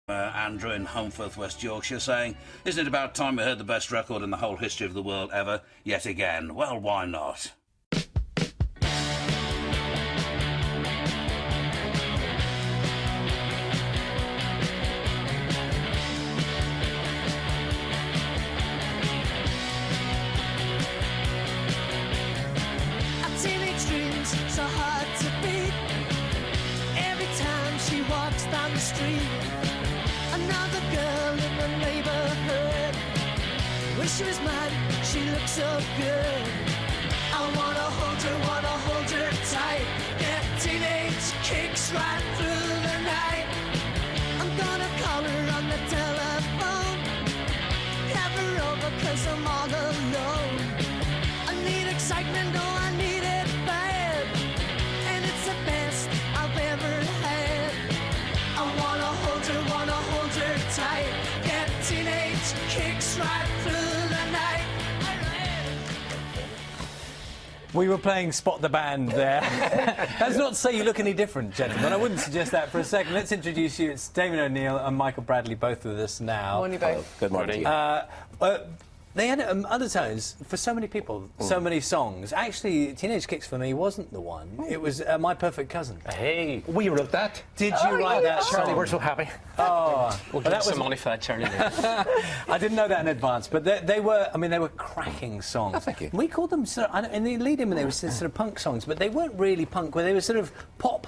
Andrew in Holmfirth, West Yorkshire, saying, "Isn't it about time we heard the best record in the whole history of the world ever, yet again? Well, why not?" So hard to beat. Every time she walks down the street, another girl in the neighborhood. When she was mine, she looked so good. I wanna hold her tight. Get teenage kicks right through the night. I'm gonna call her on the telephone, have her over 'cause I'm all alone. I need excitement, oh I need it bad, and it's the best I've ever had. I wanna hold her tight. Get teenage kicks right through the night. We were playing Spot the Band there. That's not to say you look any different, gentlemen. I wouldn't suggest that for a second. Let's introduce you. It's Damian O'Neill and Michael Bradley, both with us now. Morning, both. Good morning. They had Undertones for so many people, so many songs. Actually, Teenage Kicks for me wasn't the one. It was My Perfect Cousin. Hey, we wrote that. Did you write that song? Charlie, we're so happy. Oh, we'll give some money for that, Charlie. I didn't know that in advance, but they were, I mean, they were cracking songs. Oh, thank you. We called them, sort of, in the lead in, they were sort of punk songs, but they weren't really punk, they were sort of pop.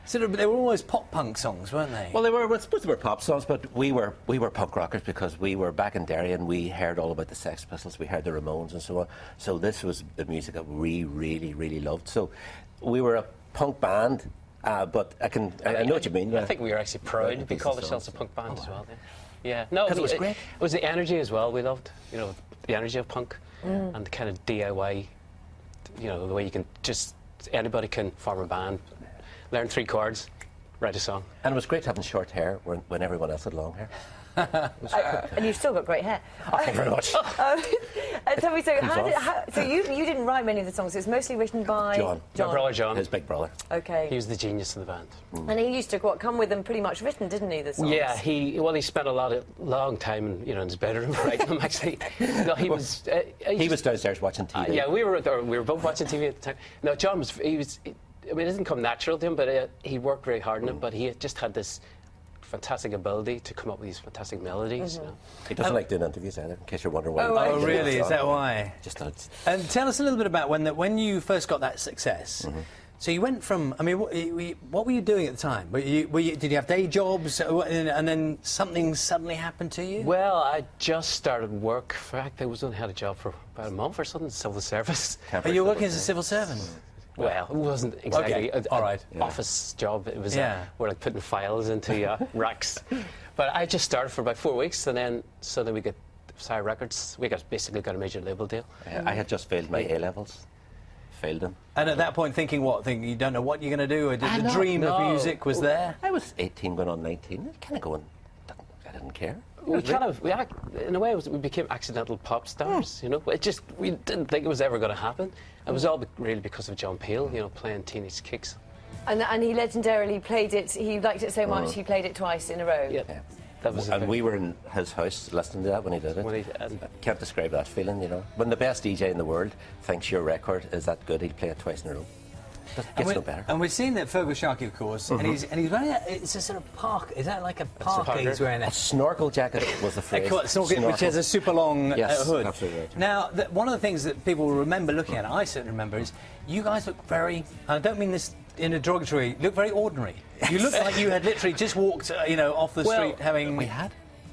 They were always pop-punk songs, weren't they? Well, I suppose they were pop songs, but we were punk rockers because we were back in Derry and we heard all about the Sex Pistols, we heard the Ramones and so on. So this was the music that we really, really loved. So we were a punk band, but I know what you mean. I think we were actually proud to be called ourselves a punk band as well. Yeah. No, it was great. It was the energy as well we loved. You know, the energy of punk and the kind of DIY. You know, the way you can just anybody can form a band. Learn 3 chords, write a song. And it was great having short hair when everyone else had long hair. And you've still got great hair. Thank you very much. Tell me, so you didn't write many of the songs. It was mostly written by John. My brother John. His big brother. Okay. He was the genius of the band. And he used to come with them pretty much written, didn't he? The songs. Yeah, he spent a long time in his bedroom writing them. Actually, no, he was downstairs watching TV. Yeah, we were both watching TV at the time. No, John was I mean, it doesn't come natural to him, but he worked very hard on it. But he just had this fantastic ability to come up with these fantastic melodies. You know? He doesn't like doing interviews either, in case you're wondering why. Oh, really? Is that why? Just loads. And tell us a little bit about when you first got that success. So you went from, I mean, what were you doing at the time? Did you have day jobs, and then something suddenly happened to you? Well, I just started work. In fact, I only had a job for about a month or something, civil service. Are you working as a civil servant? Well, it wasn't exactly an office job. It was we're like putting files into racks. But I just started for about 4 weeks, and then we got Sire Records. We basically got a major label deal. I had just failed my A-levels. Failed them. And at that point, thinking you don't know what you're going to do, or the dream of music was there? I was 18 going on 19, kind of going, I didn't care. In a way, we became accidental pop stars. You know, we didn't think it was ever going to happen. It was all really because of John Peel, you know, playing Teenage Kicks. And he legendarily played it. He liked it so much he played it twice in a row. Yeah. That was we were in his house listening to that when he did it. I can't describe that feeling, you know. When the best DJ in the world thinks your record is that good, he'll play it twice in a row. Gets no better. And we've seen that Fergal Sharkey, of course, and he's wearing it's a sort of park. Is that like a parka he's wearing there? A snorkel jacket was the phrase. Snorkel, which has a super long hood. Absolutely right. Now, one of the things that people will remember looking at, I certainly remember, is you guys look very, I don't mean this in a derogatory, look very ordinary. You look like you had literally just walked, off the street having...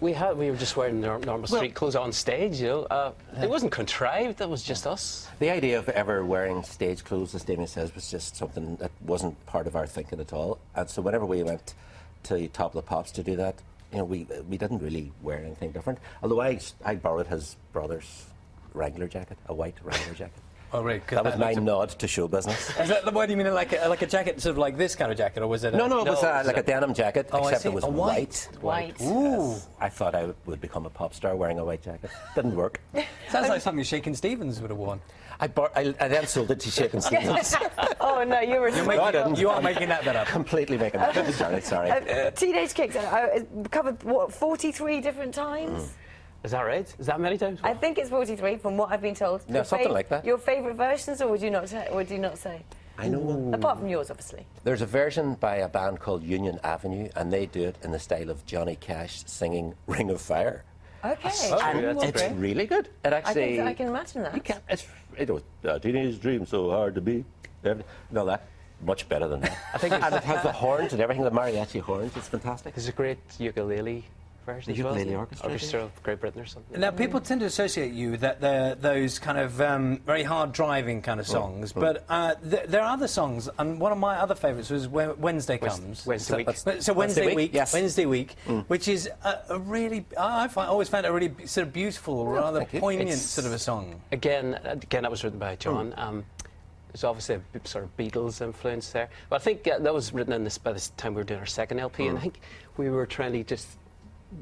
We were just wearing normal street clothes on stage, you know. It wasn't contrived, that was just us. The idea of ever wearing stage clothes, as Damian says, was just something that wasn't part of our thinking at all. And so whenever we went to Top of the Pops to do that, you know, we didn't really wear anything different. Although I borrowed his brother's Wrangler jacket, a white Wrangler jacket. Oh, really? That was my nod to show business. Is that, what do you mean, like a jacket, sort of like this kind of jacket, or was it? No, it was like a denim jacket, except it was white. White. Ooh. Yes. I thought I would become a pop star wearing a white jacket. Didn't work. Sounds like something Shakin' Stevens would have worn. I then sold it to Shakin' Stevens. Oh no, you were. You are making that bit up. Completely making that up. Sorry. Teenage Kicks covered what 43 different times. Is that right? Is that many times? I think it's 43 from what I've been told. Yeah, something like that. Your favourite versions, or would you not say? I know one. Apart from yours, obviously. There's a version by a band called Union Avenue, and they do it in the style of Johnny Cash singing "Ring of Fire." Okay. And it's really good. It actually. I can imagine that. It was teenage dream so hard to be. No, that much better than that. I think, and it has the horns and everything, the mariachi horns. It's fantastic. There's a great ukulele version. The ukulele orchestra. Orchestra of Great Britain or something. Now, people tend to associate you with those kind of very hard driving kind of songs, but there are other songs, and one of my other favourites was Wednesday Comes. Wednesday Week. So Wednesday Week, yes. Wednesday Week, which is a really, always found it a really sort of beautiful, rather poignant sort of a song. Again, that was written by John. There's obviously a sort of Beatles influence there. But I think that was written by this time we were doing our second LP, and I think we were trying to just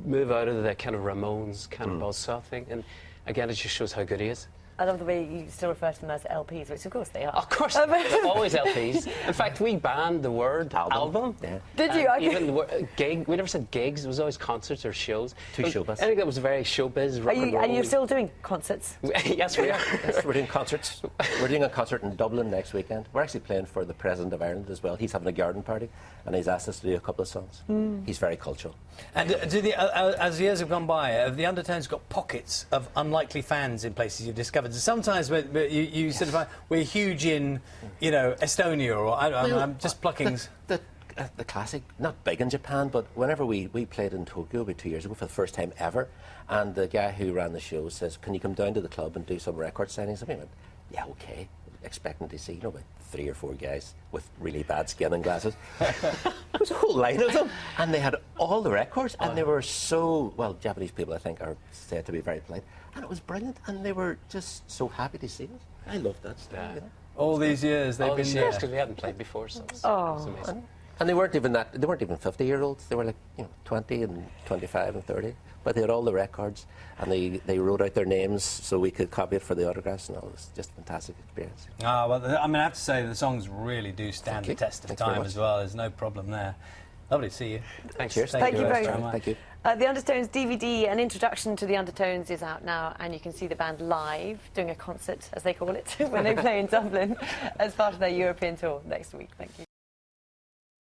move out of the kind of Ramones kind of buzzsaw thing, and again, it just shows how good he is. I love the way you still refer to them as LPs, which of course they are. Of course, they're always LPs. In fact, we banned the word album. Yeah. Did you? Even the word gig, we never said gigs. It was always concerts or shows. Showbiz. I think that was very showbiz. Rock and roll. And you're still doing concerts? Yes, we are. Yes, we're doing concerts. We're doing a concert in Dublin next weekend. We're actually playing for the President of Ireland as well. He's having a garden party, and he's asked us to do a couple of songs. He's very cultural. And as years have gone by, have the Undertones got pockets of unlikely fans in places you've discovered? So sometimes you sort of find we're huge in, Estonia, or I'm just plucking. The classic, not big in Japan, but whenever we played in Tokyo about 2 years ago for the first time ever, and the guy who ran the show says, "Can you come down to the club and do some record signings?" And we went, "Yeah, okay." Expecting to see, about 3 or 4 guys with really bad skin and glasses. There was a whole line of them, and they had all the records, and they were so, well, Japanese people, I think, are said to be very polite, and it was brilliant, and they were just so happy to see us. I loved that stuff. Yeah. All these years they've been there. because we hadn't played before, so it was amazing. And they weren't even 50-year-olds. They were like 20 and 25 and 30. But they had all the records, and they wrote out their names so we could copy it for the autographs, and it was just a fantastic experience. Well, I mean, I have to say the songs really do stand the test of Thanks very time much. as well. There's no problem there. Lovely to see you. Thanks. Cheers. Thank you very much. Thank you. The Undertones DVD, an introduction to the Undertones, is out now, and you can see the band live doing a concert, as they call it, when they play in Dublin as part of their European tour next week. Thank you.